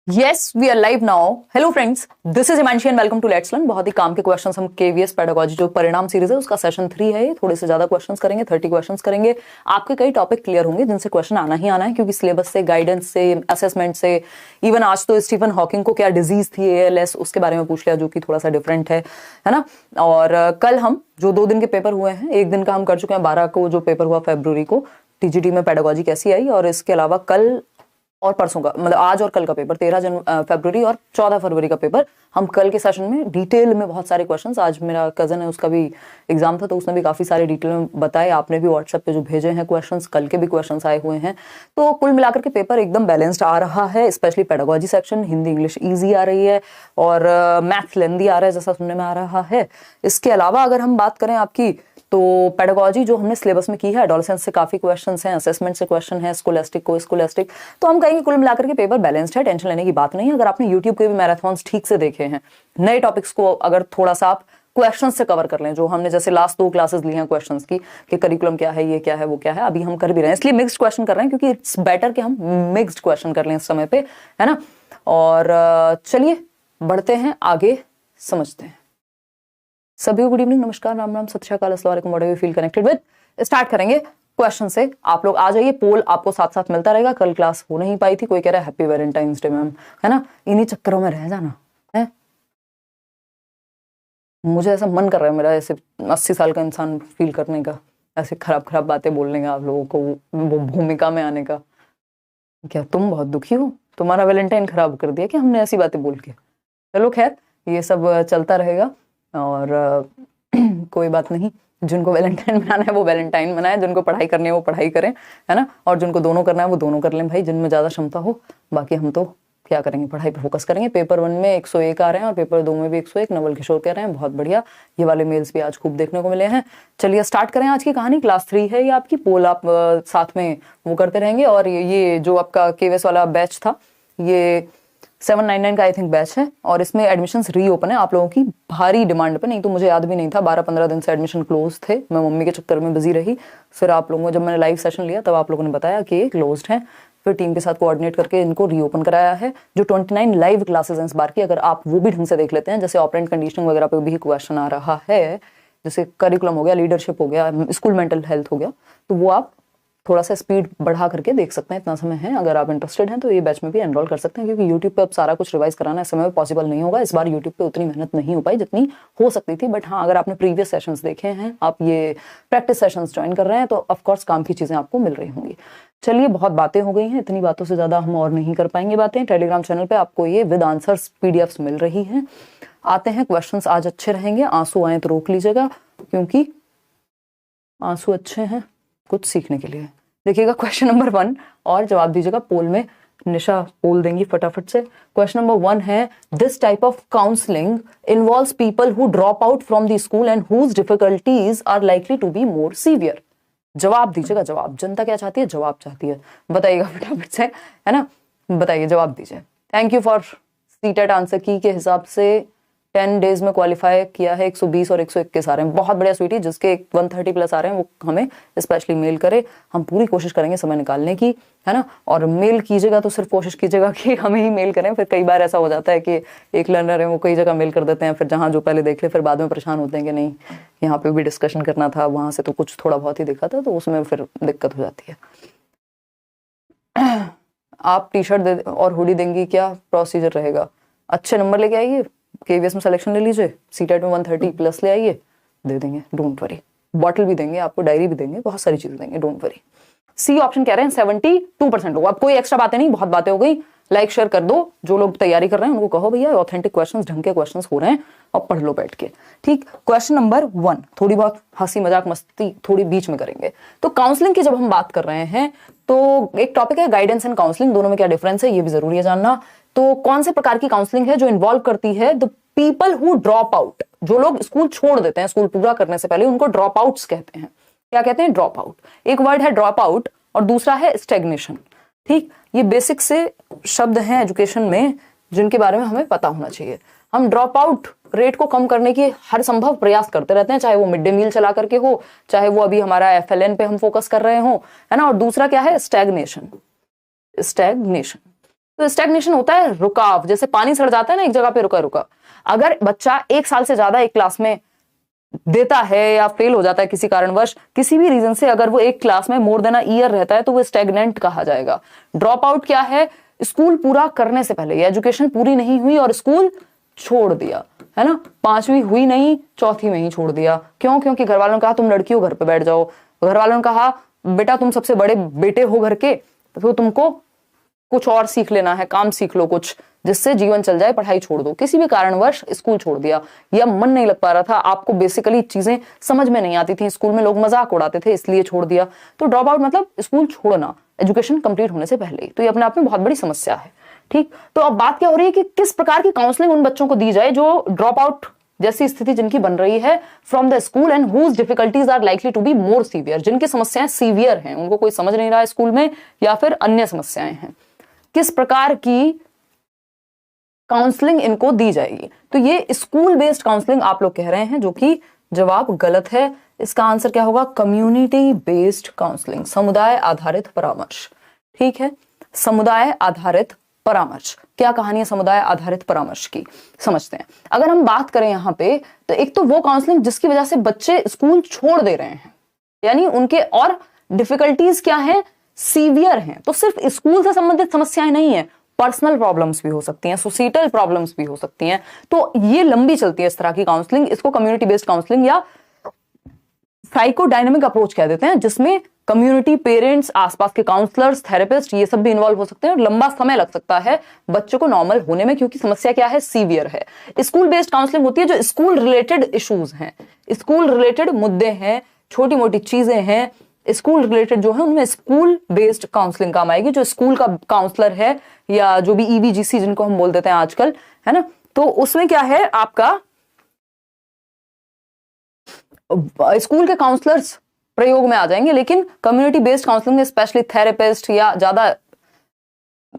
Yes we are live now. Hello friends, this is Himanshi and welcome to let's learn. बहुत ही काम के questions हम केवीएस पेडागोजी जो परिणाम सीरीज है उसका सेशन 3 है। ये थोड़े से ज्यादा क्वेश्चंस करेंगे, 30 क्वेश्चंस करेंगे। आपके कई टॉपिक क्लियर होंगे जिनसे क्वेश्चन आना ही आना है, क्योंकि सिलेबस से, गाइडेंस से, असेसमेंट से, इवन आज तो स्टीफन हॉकिंग को क्या डिजीज थी एएलएस उसके बारे में पूछ लिया, जो कि थोड़ा सा डिफरेंट है ना। और कल हम जो 2 दिन के पेपर हुए हैं, एक दिन का हम कर चुके हैं 12 को जो पेपर हुआ फरवरी को, टीजीटी में पेडागोजी कैसी आई, और इसके अलावा कल और परसों का, मतलब आज और कल का पेपर 13 फरवरी और 14 फरवरी का पेपर हम कल के सेशन में डिटेल में बहुत सारे क्वेश्चंस, आज मेरा कजन है उसका भी एग्जाम था तो उसने भी काफी सारे डिटेल में बताए, आपने भी व्हाट्सएप पे जो भेजे हैं क्वेश्चंस, कल के भी क्वेश्चंस आए हुए हैं। तो कुल मिलाकर के पेपर एकदम बैलेंस्ड आ रहा है, specially pedagogy section. Hindi English easy आ रही है और मैथ लेंदी आ रहा है जैसा सुनने में आ रहा है। इसके अलावा अगर हम बात करें आपकी, तो पेडागोजी जो हमने सिलेबस में की है, एडोलेसेंस से काफी क्वेश्चंस हैं, असेसमेंट से क्वेश्चन है, स्कोलास्टिक को स्कोलास्टिक, तो हम कहेंगे कुल मिलाकर के पेपर बैलेंस्ड है, टेंशन लेने की बात नहीं है। अगर आपने यूट्यूब के भी मैराथन्स ठीक से देखे हैं, नए टॉपिक्स को अगर थोड़ा सा आप क्वेश्चन से कवर कर लें, जो हमने जैसे लास्ट 2 क्लासेस ली हैं क्वेश्चंस की कि करिकुलम क्या है, ये क्या है, वो क्या है, अभी हम कर भी रहे हैं, इसलिए मिक्स्ड क्वेश्चन कर रहे हैं क्योंकि इट्स बेटर कि हम मिक्स्ड क्वेश्चन कर लें इस समय पे, है ना। और चलिए बढ़ते हैं आगे, समझते हैं। सभी को गुड इवनिंग, नमस्कार, राम राम, सत श्री अकाल, अस्सलाम वालेकुम, what do you feel connected with. Start करेंगे क्वेश्चन से। आप लोग आ जाइए, पोल आपको साथ साथ मिलता रहेगा। कल क्लास हो नहीं पाई थी, कोई कह रहा है हैप्पी वैलेंटाइंस डे मैम, है ना, इन्हीं चक्करों में रह जाना है। मुझे ऐसा मन कर रहा है मेरा ऐसे 80 साल का इंसान फील करने का, ऐसे खराब खराब बातें बोलने का, आप लोगों को वो भूमिका में आने का। क्या तुम बहुत दुखी हो, तुम्हारा वैलेंटाइन खराब कर दिया क्या हमने ऐसी बातें बोल के। चलो खैर, ये सब चलता रहेगा और कोई बात नहीं। जिनको वैलेंटाइन मनाना है वो वैलेंटाइन मनाए, जिनको पढ़ाई करनी है वो पढ़ाई करें, है ना, और जिनको दोनों करना है वो दोनों कर लें भाई, जिनमें ज्यादा क्षमता हो। बाकी हम तो क्या करेंगे, पढ़ाई पे फोकस करेंगे। पेपर 1 में 101 आ रहे हैं और पेपर 2 में भी 101। नवल किशोर कह रहे हैं बहुत बढ़िया, ये वाले मेल्स भी आज खूब देखने को मिले हैं। चलिए स्टार्ट करें आज की कहानी। क्लास 3 है ये आपकी, पोल आप साथ में वो करते रहेंगे। और ये जो आपका केवीएस वाला बैच था, ये 799 का आई थिंक बैच है, और इसमें एडमिशन्स रीओपन है आप लोगों की भारी डिमांड पे। नहीं तो मुझे याद भी नहीं था, 12-15 दिन से एडमिशन क्लोज थे, मैं मम्मी के चक्कर में बिजी रही। फिर आप लोगों को जब मैंने लाइव सेशन लिया तब आप लोगों ने बताया कि ये क्लोज्ड है, फिर टीम के साथ कोऑर्डिनेट करके इनको रीओपन कराया है। जो 29 लाइव क्लासेस हैं इस बार की, अगर आप वो भी ढंग से देख लेते हैं, जैसे ऑपरेंट कंडीशनिंग वगैरह पे भी क्वेश्चन आ रहा है, जैसे करिकुलम हो गया, लीडरशिप हो गया, स्कूल मेंटल हेल्थ हो गया, तो वो आप थोड़ा सा स्पीड बढ़ा करके देख सकते हैं। इतना समय है, अगर आप इंटरेस्टेड हैं तो ये बैच में भी एनरोल कर सकते हैं, क्योंकि यूट्यूब पे अब सारा कुछ रिवाइज कराना इस समय में पॉसिबल नहीं होगा। इस बार यूट्यूब पे उतनी मेहनत नहीं हो पाई जितनी हो सकती थी, बट हाँ, अगर आपने प्रीवियस सेशंस देखे हैं, आप ये प्रैक्टिस सेशंस ज्वाइन कर रहे हैं, तो ऑफकोर्स काम की चीजें आपको मिल रही होंगी। चलिए, बहुत बातें हो गई हैं, इतनी बातों से ज्यादा हम और नहीं कर पाएंगे बातें। टेलीग्राम चैनल पे आपको ये विद आंसर्स पीडीएफ्स मिल रही हैं। आते हैं क्वेश्चंस, आज अच्छे रहेंगे। आंसू आए तो रोक लीजिएगा, क्योंकि आंसू अच्छे हैं कुछ सीखने के लिए। देखिएगा क्वेश्चन नंबर 1 और जवाब दीजिएगा पोल में। निशा पोल देंगी फटाफट से। क्वेश्चन नंबर 1 है, this type of counselling involves people who drop out from the school and whose difficulties are likely to be more severe. जवाब दीजिएगा, जवाब। जनता क्या चाहती है, जवाब चाहती है, बताइएगा फटाफट से, है ना, बताइए, जवाब दीजिए। Thank you for CTET answer की के हिसाब से 10 डेज में क्वालिफाई किया है, 120 और 121 आ रहे हैं। बहुत बढ़िया स्वीटी, जिसके 130 प्लस आ रहे हैं वो हमें स्पेशली मेल करे, हम पूरी कोशिश करेंगे समय निकालने की, है ना। और मेल कीजिएगा तो सिर्फ कोशिश कीजिएगा कि हमें ही मेल करें। फिर कई बार ऐसा हो जाता है कि एक लर्नर है वो कई जगह मेल कर देते हैं, फिर जहाँ जो पहले देख ले, फिर बाद में परेशान होते हैं कि नहीं यहाँ पे भी डिस्कशन करना था, वहां से तो कुछ थोड़ा बहुत ही दिखा था, तो उसमें फिर दिक्कत हो जाती है। आप टी शर्ट और हुडी देंगी, क्या प्रोसीजर रहेगा? अच्छे नंबर लेके आइए, केवीएस में सिलेक्शन ले लीजिए, सीटेट में 130 प्लस ले आइए, दे देंगे, डोंट वरी। बॉटल भी देंगे आपको, डायरी भी देंगे, बहुत सारी चीजें देंगे, डोंट वरी। सी ऑप्शन कह रहे हैं 72% होगा। अब कोई एक्स्ट्रा बातें नहीं, बहुत बातें हो गई। लाइक शेयर कर दो, जो लोग तैयारी कर रहे हैं उनको कहो भैया ऑथेंटिक क्वेश्चंस, ढंग के क्वेश्चंस हो रहे हैं, और पढ़ लो बैठ के, ठीक। क्वेश्चन नंबर 1, थोड़ी बहुत हंसी मजाक मस्ती थोड़ी बीच में करेंगे। तो काउंसलिंग की जब हम बात कर रहे हैं, तो एक टॉपिक है गाइडेंस एंड काउंसलिंग, दोनों में क्या डिफरेंस है ये भी जरूरी है जानना। तो कौन से प्रकार की काउंसलिंग है जो इन्वॉल्व करती है the people who drop out, जो लोग स्कूल छोड़ देते हैं, स्कूल पूरा करने से पहले, उनको ड्रॉप आउट्स कहते हैं। क्या कहते हैं? Drop out. एक वर्ड है ड्रॉप आउट और दूसरा है स्टेग्नेशन, ठीक। ये बेसिक से शब्द हैं एजुकेशन में जिनके बारे में हमें पता होना चाहिए। हम ड्रॉप आउट रेट को कम करने की हर संभव प्रयास करते रहते हैं, चाहे वो मिड डे मील चला करके हो, चाहे वो अभी हमारा एफएलएन पे हम फोकस कर रहे हो, है ना। और दूसरा क्या है? स्टैग्नेशन। स्टैग्नेशन तो स्टैग्नेशन होता है रुकाव, जैसे पानी सड़ जाता है ना एक जगह पे रुका रुका। अगर बच्चा 1 साल से ज्यादा एक क्लास में देता है या फेल हो जाता है किसी कारणवश, किसी भी रीजन से, अगर वो एक क्लास में मोर देन अ ईयर रहता है तो वो स्टैग्नेंट कहा जाएगा। ड्रॉप आउट क्या है? स्कूल पूरा करने से पहले, एजुकेशन पूरी नहीं हुई और स्कूल छोड़ दिया, है ना, 5वीं हुई नहीं 4थी में ही छोड़ दिया। क्यों? क्योंकि घर वालों ने कहा तुम लड़की हो घर पे बैठ जाओ, घर वालों ने कहा बेटा तुम सबसे बड़े बेटे हो घर के, तो तुमको कुछ और सीख लेना है, काम सीख लो कुछ जिससे जीवन चल जाए, पढ़ाई छोड़ दो। किसी भी कारणवश स्कूल छोड़ दिया, या मन नहीं लग पा रहा था, आपको बेसिकली चीजें समझ में नहीं आती थी, स्कूल में लोग मजाक उड़ाते थे इसलिए छोड़ दिया। तो ड्रॉप आउट मतलब स्कूल छोड़ना एजुकेशन कंप्लीट होने से पहले ही। तो ये अपने आप में बहुत बड़ी समस्या है। ठीक, तो अब बात क्या हो रही है कि किस प्रकार की काउंसलिंग उन बच्चों को दी जाए जो ड्रॉप आउट जैसी स्थिति जिनकी बन रही है from the school and whose difficulties are likely to be more severe, जिनकी समस्याएं सीवियर हैं, उनको कोई समझ नहीं रहा है स्कूल में या फिर अन्य समस्याएं हैं। किस प्रकार की काउंसलिंग इनको दी जाएगी? तो ये स्कूल बेस्ड काउंसलिंग आप लोग कह रहे हैं, जो कि जवाब गलत है। इसका आंसर क्या होगा? कम्युनिटी बेस्ड काउंसलिंग, समुदाय आधारित परामर्श। ठीक है, समुदाय आधारित परामर्श। क्या कहानी है समुदाय आधारित परामर्श की, समझते हैं। अगर हम बात करें यहाँ पे, तो एक तो वो काउंसलिंग जिसकी वजह से बच्चे स्कूल छोड़ दे रहे हैं, यानी उनके और डिफिकल्टीज क्या है? सीवियर हैं। तो सिर्फ स्कूल से संबंधित समस्याएं नहीं है, पर्सनल प्रॉब्लम्स भी हो सकती हैं, सोसाइटल प्रॉब्लम्स भी हो सकती हैं। तो ये लंबी चलती है इस तरह की काउंसलिंग। इसको कम्युनिटी बेस्ड काउंसलिंग या साइकोडायनेमिक अप्रोच कह देते हैं, जिसमें कम्युनिटी, पेरेंट्स, आसपास के काउंसलर्स, थेरेपिस्ट, ये सब भी इन्वॉल्व हो सकते हैं और लंबा समय लग सकता है बच्चों को नॉर्मल होने में, क्योंकि समस्या क्या है? सीवियर है। स्कूल बेस्ड काउंसलिंग होती है जो स्कूल रिलेटेड इश्यूज हैं, स्कूल रिलेटेड मुद्दे हैं, छोटी मोटी चीजें हैं, स्कूल रिलेटेड जो है उनमें स्कूल बेस्ड काउंसलिंग काम आएगी। जो स्कूल का काउंसलर है या जो भी ईवीजीसी जिनको हम बोल देते हैं आजकल, है ना, तो उसमें क्या है आपका स्कूल के काउंसलर्स प्रयोग में आ जाएंगे। लेकिन कम्युनिटी बेस्ड काउंसलिंग में स्पेशली थेरेपिस्ट या ज्यादा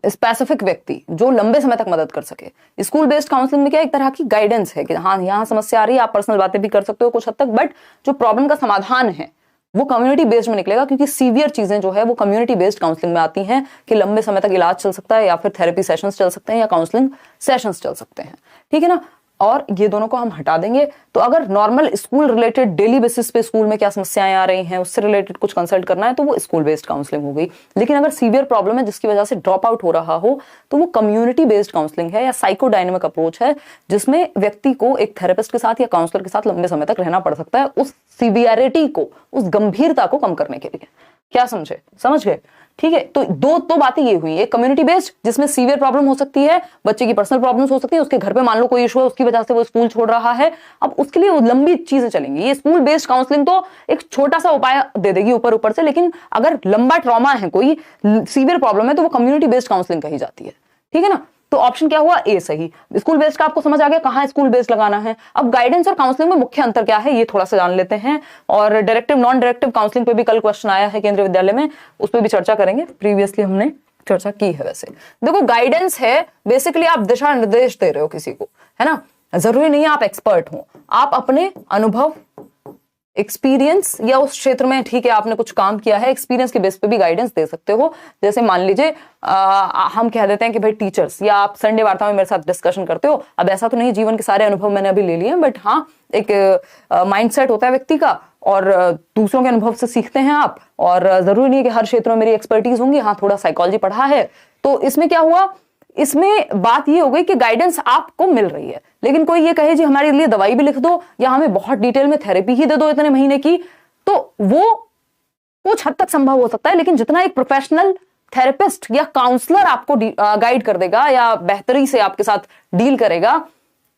स्पेसिफिक व्यक्ति जो लंबे समय तक मदद कर सके। स्कूल बेस्ड काउंसलिंग में क्या एक तरह की गाइडेंस है कि हाँ यहाँ समस्या आ रही है, आप पर्सनल बातें भी कर सकते हो कुछ हद तक, बट जो प्रॉब्लम का समाधान है वो कम्युनिटी बेस्ड में निकलेगा, क्योंकि सीवियर चीजें जो है वो कम्युनिटी बेस्ड काउंसलिंग में आती हैं कि लंबे समय तक इलाज चल सकता है या फिर थेरेपी सेशंस चल सकते हैं या काउंसलिंग सेशंस चल सकते हैं। ठीक है ना, और ये दोनों को हम हटा देंगे। तो अगर normal school related daily basis पे स्कूल में क्या समस्याएं आ रही हैं उससे रिलेटेड कुछ कंसल्ट करना है तो वो स्कूल बेस्ड काउंसलिंग हो गई। लेकिन अगर सीवियर प्रॉब्लम है जिसकी वजह से ड्रॉप आउट हो रहा हो तो वो कम्युनिटी बेस्ड काउंसलिंग है या साइकोडायनेमिक अप्रोच है, जिसमें व्यक्ति को एक थेरेपिस्ट के साथ या काउंसलर के साथ लंबे समय तक रहना पड़ सकता है उस सीवियरिटी को, उस गंभीरता को कम करने के लिए। क्या समझे? समझ गए? ठीक है, तो दो बातें ये हुई, एक कम्युनिटी बेस्ड जिसमें सीवियर प्रॉब्लम हो सकती है, बच्चे की पर्सनल प्रॉब्लम्स हो सकती है, उसके घर पे मान लो कोई इशू है उसकी वजह से वो स्कूल छोड़ रहा है, अब उसके लिए लंबी चीजें चलेंगी। ये स्कूल बेस्ड काउंसलिंग तो एक छोटा सा उपाय दे देगी ऊपर ऊपर से, लेकिन अगर लंबा ट्रॉमा है, कोई सीवियर प्रॉब्लम है, तो वो कम्युनिटी बेस्ड काउंसलिंग कही जाती है। ठीक है ना, तो ऑप्शन क्या हुआ? ए सही। स्कूल बेस्ड का आपको समझ आ गया कहां स्कूल बेस्ड लगाना है। अब गाइडेंस और काउंसलिंग में मुख्य अंतर क्या है ये थोड़ा सा जान लेते हैं, और डायरेक्टिव नॉन डायरेक्टिव काउंसलिंग पे भी कल क्वेश्चन आया है केंद्रीय विद्यालय में, उस पर भी चर्चा करेंगे, प्रीवियसली हमने चर्चा की है। वैसे देखो, गाइडेंस है बेसिकली आप दिशा निर्देश दे रहे हो किसी को, है ना, जरूरी नहीं है आप एक्सपर्ट हो, आप अपने अनुभव, एक्सपीरियंस या उस क्षेत्र में, ठीक है, आपने कुछ काम किया है, एक्सपीरियंस के बेस पे भी गाइडेंस दे सकते हो। जैसे मान लीजिए हम कह देते हैं कि भाई टीचर्स, या आप संडे वार्ता में मेरे साथ डिस्कशन करते हो, अब ऐसा तो नहीं जीवन के सारे अनुभव मैंने अभी ले लिए, बट हाँ एक माइंडसेट होता है व्यक्ति का, और दूसरों के अनुभव से सीखते हैं आप, और जरूरी नहीं है कि हर क्षेत्र में मेरी एक्सपर्टीज होंगी। हाँ, थोड़ा साइकोलॉजी पढ़ा है, तो इसमें क्या हुआ, इसमें बात ये हो गई कि गाइडेंस आपको मिल रही है, लेकिन कोई ये कहे जी हमारे लिए दवाई भी लिख दो या हमें बहुत डिटेल में थेरेपी ही दे दो इतने महीने की, तो वो कुछ हद तक संभव हो सकता है, लेकिन जितना एक प्रोफेशनल थेरेपिस्ट या काउंसलर आपको गाइड कर देगा या बेहतरी से आपके साथ डील करेगा,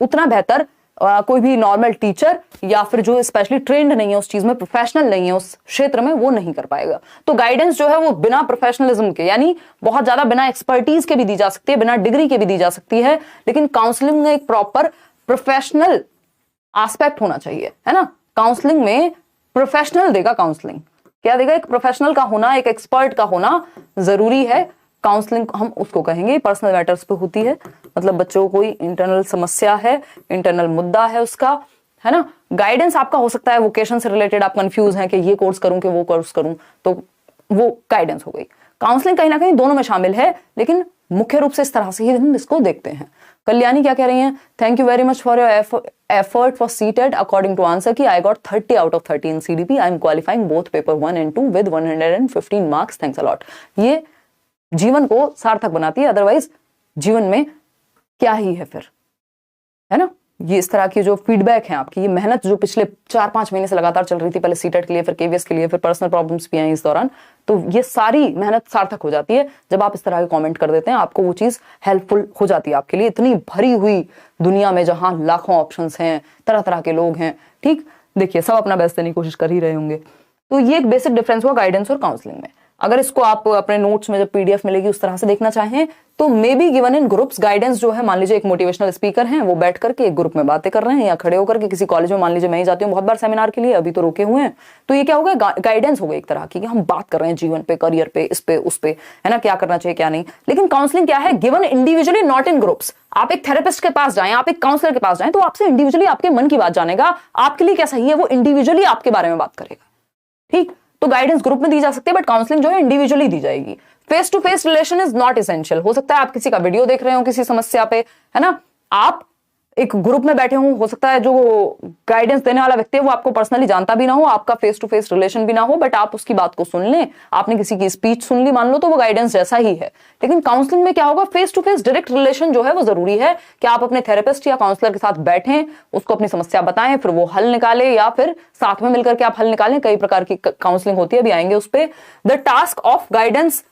उतना बेहतर कोई भी नॉर्मल टीचर या फिर जो स्पेशली ट्रेंड नहीं है उस चीज में, प्रोफेशनल नहीं है उस क्षेत्र में, वो नहीं कर पाएगा। तो गाइडेंस जो है वो बिना प्रोफेशनलिज्म के, यानी बहुत ज्यादा बिना एक्सपर्टीज के भी दी जा सकती है, बिना डिग्री के भी दी जा सकती है, लेकिन काउंसलिंग में एक प्रॉपर प्रोफेशनल एस्पेक्ट होना चाहिए, है ना। काउंसलिंग में प्रोफेशनल देगा, काउंसलिंग क्या देगा, एक प्रोफेशनल का होना, एक एक्सपर्ट का होना जरूरी है। काउंसलिंग हम उसको कहेंगे पर्सनल मैटर्स पे होती है, मतलब बच्चों को कोई इंटरनल समस्या है, इंटरनल मुद्दा है उसका, है ना। गाइडेंस आपका हो सकता है वोकेशन से रिलेटेड, आप कंफ्यूज हैं कि ये कोर्स करूं कि वो कोर्स करूं, तो वो गाइडेंस हो गई। काउंसलिंग कहीं ना कहीं दोनों में शामिल है, लेकिन मुख्य रूप से इस तरह से ही हम इसको देखते हैं। कल्याणी क्या कह रही हैं, thank you very much for your effort for CTET according to answer key I got 30 out of 30 in CDP, I am qualifying both paper 1 and 2 with 115 marks, thanks a lot. ये जीवन को सार्थक बनाती है, अदरवाइज जीवन में क्या ही है फिर, है ना। ये इस तरह की जो फीडबैक है आपकी, ये मेहनत जो पिछले 4-5 महीने से लगातार चल रही थी, पहले सीटेट के लिए, फिर KVS के लिए, फिर पर्सनल प्रॉब्लम्स भी आई इस दौरान, तो ये सारी मेहनत सार्थक हो जाती है जब आप इस तरह के कमेंट कर देते हैं। आपको वो चीज हेल्पफुल हो जाती है आपके लिए, इतनी भरी हुई दुनिया में जहां लाखों ऑप्शंस हैं, तरह तरह के लोग हैं, ठीक। देखिए सब अपना बेस्ट देने की कोशिश कर ही रहे होंगे। तो ये एक बेसिक डिफरेंस हुआ गाइडेंस और काउंसलिंग में। अगर इसको आप अपने नोट्स में जब PDF मिलेगी उस तरह से देखना चाहें तो may be given in groups. Guidance जो है, मान लीजिए एक मोटिवेशनल स्पीकर हैं, वो बैठ करके एक ग्रुप में बातें कर रहे हैं, या खड़े होकर के किसी कॉलेज में, मान लीजिए मैं ही जाती हूँ बहुत बार सेमिनार के लिए, अभी तो रुके हुए हैं, तो ये क्या होगा, गाइडेंस होगा एक तरह की, कि हम बात कर रहे हैं जीवन पे, करियर पे, इस पे उस पे, है ना, क्या करना चाहिए क्या नहीं। लेकिन काउंसलिंग क्या है, given individually not in groups. आप एक थेरेपिस्ट के पास जाएं, आप एक काउंसलर के पास जाएं, तो आपसे इंडिविजुअली आपके मन की बात जानेगा, आपके लिए क्या सही है वो इंडिविजुअली आपके बारे में बात करेगा, ठीक। तो गाइडेंस ग्रुप में दी जा सकती है, बट काउंसलिंग जो है इंडिविजुअली दी जाएगी। Face to face relation is not essential. हो सकता है आप किसी का वीडियो देख रहे हो किसी समस्या पे, है ना, आप एक ग्रुप में बैठे हो सकता है जो गाइडेंस देने वाला व्यक्ति है वो आपको पर्सनली जानता भी ना हो, आपका फेस टू फेस रिलेशन भी ना हो, बट आप उसकी बात को सुन लें, आपने किसी की स्पीच सुन ली मान लो, तो वो गाइडेंस जैसा ही है। लेकिन काउंसलिंग में क्या होगा, face to face direct relation जो है वो जरूरी है, कि आप अपने थेरेपिस्ट या काउंसलर के साथ बैठें, उसको अपनी समस्या बताएं, फिर वो हल निकाले, या फिर साथ में मिलकर के आप हल निकालें। कई प्रकार की काउंसलिंग होती है, अभी आएंगे उस पर। The task of guidance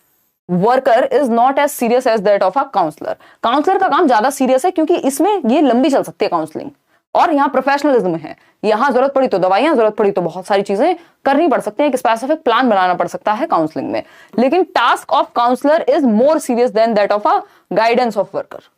worker is not as serious as that of a counsellor. Counsellor का काम ज्यादा सीरियस है क्योंकि इसमें ये लंबी चल सकती है काउंसलिंग, और यहाँ प्रोफेशनलिज्म है, यहाँ जरूरत पड़ी तो दवाइयां, जरूरत पड़ी तो बहुत सारी चीजें करनी पड़ सकती है, एक स्पेसिफिक प्लान बनाना पड़ सकता है काउंसलिंग में। लेकिन task of counsellor is more serious than that of a guidance of worker.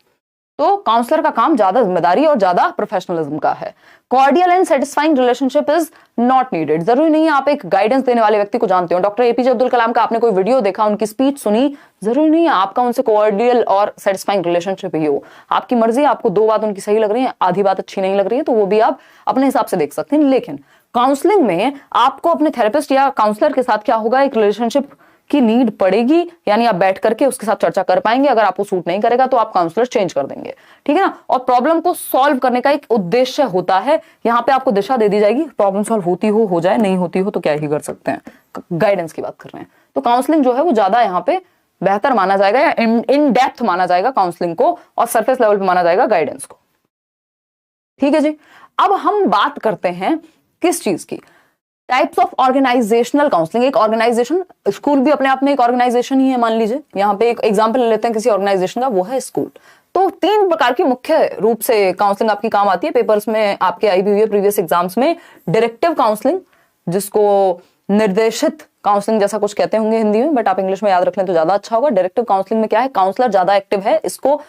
तो काउंसलर का काम ज्यादा जिम्मेदारी और ज्यादा प्रोफेशनलिज्म का है। Cordial and satisfying relationship is not needed. जरूरी नहीं है आप एक गाइडेंस देने वाले व्यक्ति को जानते हो, डॉक्टर APJ अब्दुल कलाम का आपने कोई वीडियो देखा, उनकी स्पीच सुनी, जरूरी नहीं है आपका उनसे कॉर्डियल और सेटिस्फाइंग रिलेशनशिप ही हो। आपकी मर्जी है, आपको 2 बात उनकी सही लग रही है, आधी बात अच्छी नहीं लग रही है, तो वो भी आप अपने हिसाब से देख सकते हैं। लेकिन काउंसलिंग में आपको अपने थेरेपिस्ट या काउंसलर के साथ क्या होगा, एक रिलेशनशिप की नीड पड़ेगी, यानी आप बैठ करके उसके साथ चर्चा कर पाएंगे। अगर आपको सूट नहीं करेगा तो आप काउंसलर चेंज कर देंगे, ठीक है ना। और प्रॉब्लम को सॉल्व करने का एक उद्देश्य होता है, यहाँ पे आपको दिशा दे दी जाएगी, प्रॉब्लम सॉल्व होती हो जाए, नहीं होती हो तो क्या ही कर सकते हैं, गाइडेंस की बात कर रहे हैं। तो काउंसलिंग जो है वो ज्यादा यहाँ पे बेहतर माना जाएगा, या इन डेप्थ माना जाएगा काउंसलिंग को, और सरफेस लेवल पे माना जाएगा गाइडेंस को, ठीक है जी। अब हम बात करते हैं किस चीज की, टाइप्स ऑफ ऑर्गेनाइजेशनल काउंसलिंग। एक ऑर्गेनाइजेशन, स्कूल भी अपने आप में एक ऑर्गेनाइजेशन ही है, मान लीजिए यहाँ पे एक एग्जांपल ले लेते हैं किसी ऑर्गेनाइजेशन का, वो है स्कूल। तो 3 प्रकार की मुख्य रूप से काउंसलिंग आपकी काम आती है, पेपर्स में आपके आई भी हुई है प्रीवियस एग्जाम्स में। डायरेक्टिव काउंसलिंग, जिसको निर्देशित काउंसलिंग जैसा कुछ कहते होंगे हिंदी में, बट आप इंग्लिश में याद रख लें तो ज्यादा अच्छा होगा। डायरेक्टिव काउंसलिंग में क्या है, काउंसलर ज्यादा एक्टिव है, इसको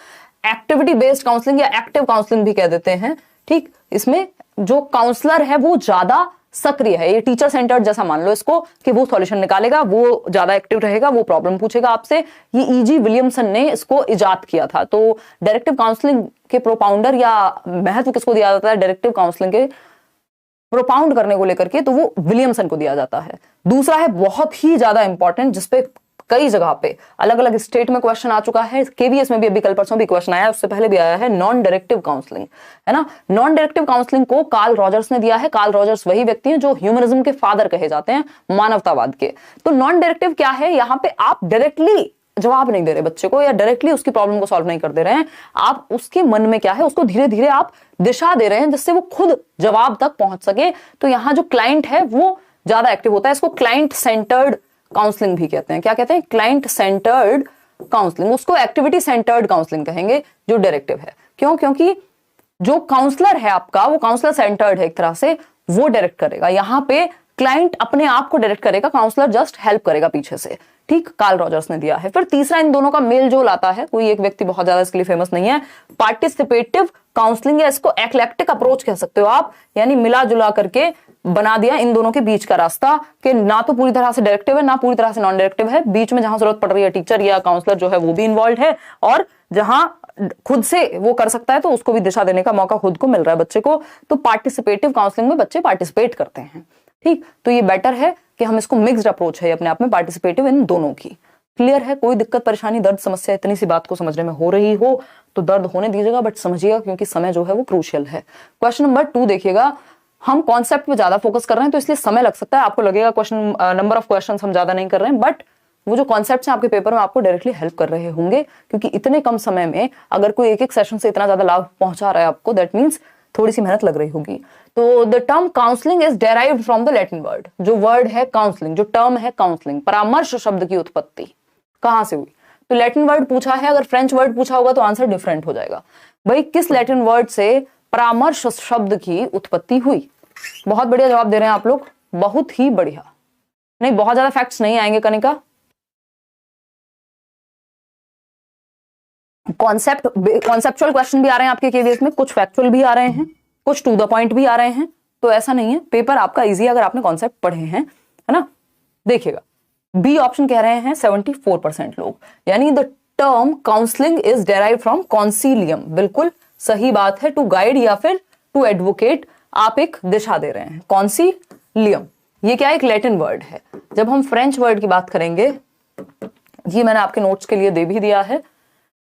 एक्टिविटी बेस्ड काउंसलिंग या एक्टिव काउंसलिंग भी कह देते हैं, ठीक। इसमें जो काउंसलर है वो ज्यादा सक्रिय है, ये टीचर सेंटर्ड जैसा मान लो इसको, कि वो सॉल्यूशन निकालेगा, वो ज्यादा एक्टिव रहेगा, वो प्रॉब्लम पूछेगा आपसे। ये E.G. विलियमसन ने इसको इजाद किया था। तो डायरेक्टिव काउंसलिंग के प्रोपाउंडर या महत्व किसको दिया जाता है, डायरेक्टिव काउंसलिंग के प्रोपाउंड करने को लेकर के, तो वो विलियमसन को दिया जाता है। दूसरा है बहुत ही ज्यादा इंपॉर्टेंट, जिसपे कई जगह पे अलग अलग स्टेट में क्वेश्चन आ चुका है, KVS में भी अभी कल परसों भी क्वेश्चन आया, उससे पहले भी आया है, नॉन डायरेक्टिव काउंसलिंग, है ना। नॉन डायरेक्टिव काउंसलिंग को कार्ल रॉजर्स ने दिया है। कार्ल रॉजर्स वही व्यक्ति हैं जो ह्यूमनिज्म के फादर कहे जाते हैं, मानवतावाद के। तो नॉन डायरेक्टिव क्या है, यहाँ पे आप डायरेक्टली जवाब नहीं दे रहे बच्चे को, या डायरेक्टली उसकी प्रॉब्लम को सॉल्व नहीं कर दे रहे हैं, आप उसके मन में क्या है उसको धीरे धीरे आप दिशा दे रहे हैं, जिससे वो खुद जवाब तक पहुंच सके। तो यहाँ जो क्लाइंट है वो ज्यादा एक्टिव होता है, इसको क्लाइंट सेंटर्ड काउंसलिंग भी कहते हैं। क्या कहते हैं, क्लाइंट सेंटर्ड काउंसलिंग। उसको एक्टिविटी सेंटर्ड काउंसलिंग कहेंगे जो डायरेक्टिव है। क्यों, क्योंकि जो काउंसलर है आपका वो काउंसलर सेंटर्ड है एक तरह से, वो डायरेक्ट करेगा। यहाँ पे क्लाइंट अपने आप को डायरेक्ट करेगा, काउंसलर जस्ट हेल्प करेगा पीछे से, ठीक। कार्ल रॉजर्स ने दिया है। फिर तीसरा इन दोनों का मेल जोल आता है, कोई एक व्यक्ति बहुत ज्यादा इसके लिए फेमस नहीं है, पार्टिसिपेटिव काउंसलिंग, या इसको एक्लेक्टिक अप्रोच कह सकते हो आप, यानी मिला जुला करके बना दिया इन दोनों के बीच का रास्ता, कि ना तो पूरी तरह से डायरेक्टिव है ना पूरी तरह से नॉन डायरेक्टिव है, बीच में जहां जरूरत पड़ रही है टीचर या काउंसलर जो है वो भी इन्वॉल्व है, और जहां खुद से वो कर सकता है तो उसको भी दिशा देने का मौका खुद को मिल रहा है बच्चे को। तो पार्टिसिपेटिव काउंसलिंग में बच्चे पार्टिसिपेट करते हैं, ठीक। तो ये बेटर है कि हम इसको मिक्स्ड अप्रोच है अपने आप में, पार्टिसिपेटिव इन दोनों की, क्लियर है? कोई दिक्कत परेशानी दर्द समस्या इतनी सी बात को समझने में हो रही हो तो दर्द होने दीजिएगा, बट समझिएगा क्योंकि समय जो है वो क्रूशियल है। क्वेश्चन नंबर 2 देखिएगा, हम कॉन्सेप्ट पे ज्यादा फोकस कर रहे हैं तो इसलिए समय लग सकता है, आपको लगेगा क्वेश्चन नंबर ऑफ क्वेश्चंस हम ज्यादा नहीं कर रहे हैं, बट वो जो कॉन्सेप्ट्स हैं आपके पेपर में आपको डायरेक्टली हेल्प कर रहे होंगे, क्योंकि इतने कम समय में अगर कोई एक एक सेशन से इतना ज्यादा लाभ पहुंचा रहा है आपको, दैट मीन्स थोड़ी सी मेहनत लग रही होगी। तो the term counselling is derived from the Latin word, जो वर्ड है काउंसलिंग, जो टर्म है काउंसलिंग, परामर्श शब्द की उत्पत्ति कहां से हुई? तो लैटिन वर्ड पूछा है, अगर फ्रेंच वर्ड पूछा होगा तो आंसर डिफरेंट हो जाएगा। भाई किस लैटिन वर्ड से परामर्श शब्द की उत्पत्ति हुई? बहुत बढ़िया जवाब दे रहे हैं आप लोग, बहुत ही बढ़िया। नहीं, बहुत ज्यादा फैक्ट्स नहीं आएंगे कनिका, कॉन्सेप्चुअल क्वेश्चन भी आ रहे हैं आपके केवीएस में, कुछ फैक्चुअल भी आ रहे हैं, कुछ टू द पॉइंट भी आ रहे हैं, तो ऐसा नहीं है, पेपर आपका इजी अगर आपने कॉन्सेप्ट पढ़े हैं, है ना। देखिएगा बी ऑप्शन कह रहे हैं 74% लोग, यानी the term counselling is derived from consilium, बिल्कुल सही बात है, टू गाइड या फिर टू एडवोकेट, आप एक दिशा दे रहे हैं। कॉन्सिलियम ये क्या, एक लैटिन वर्ड है। जब हम फ्रेंच वर्ड की बात करेंगे, ये मैंने आपके नोट्स के लिए दे भी दिया है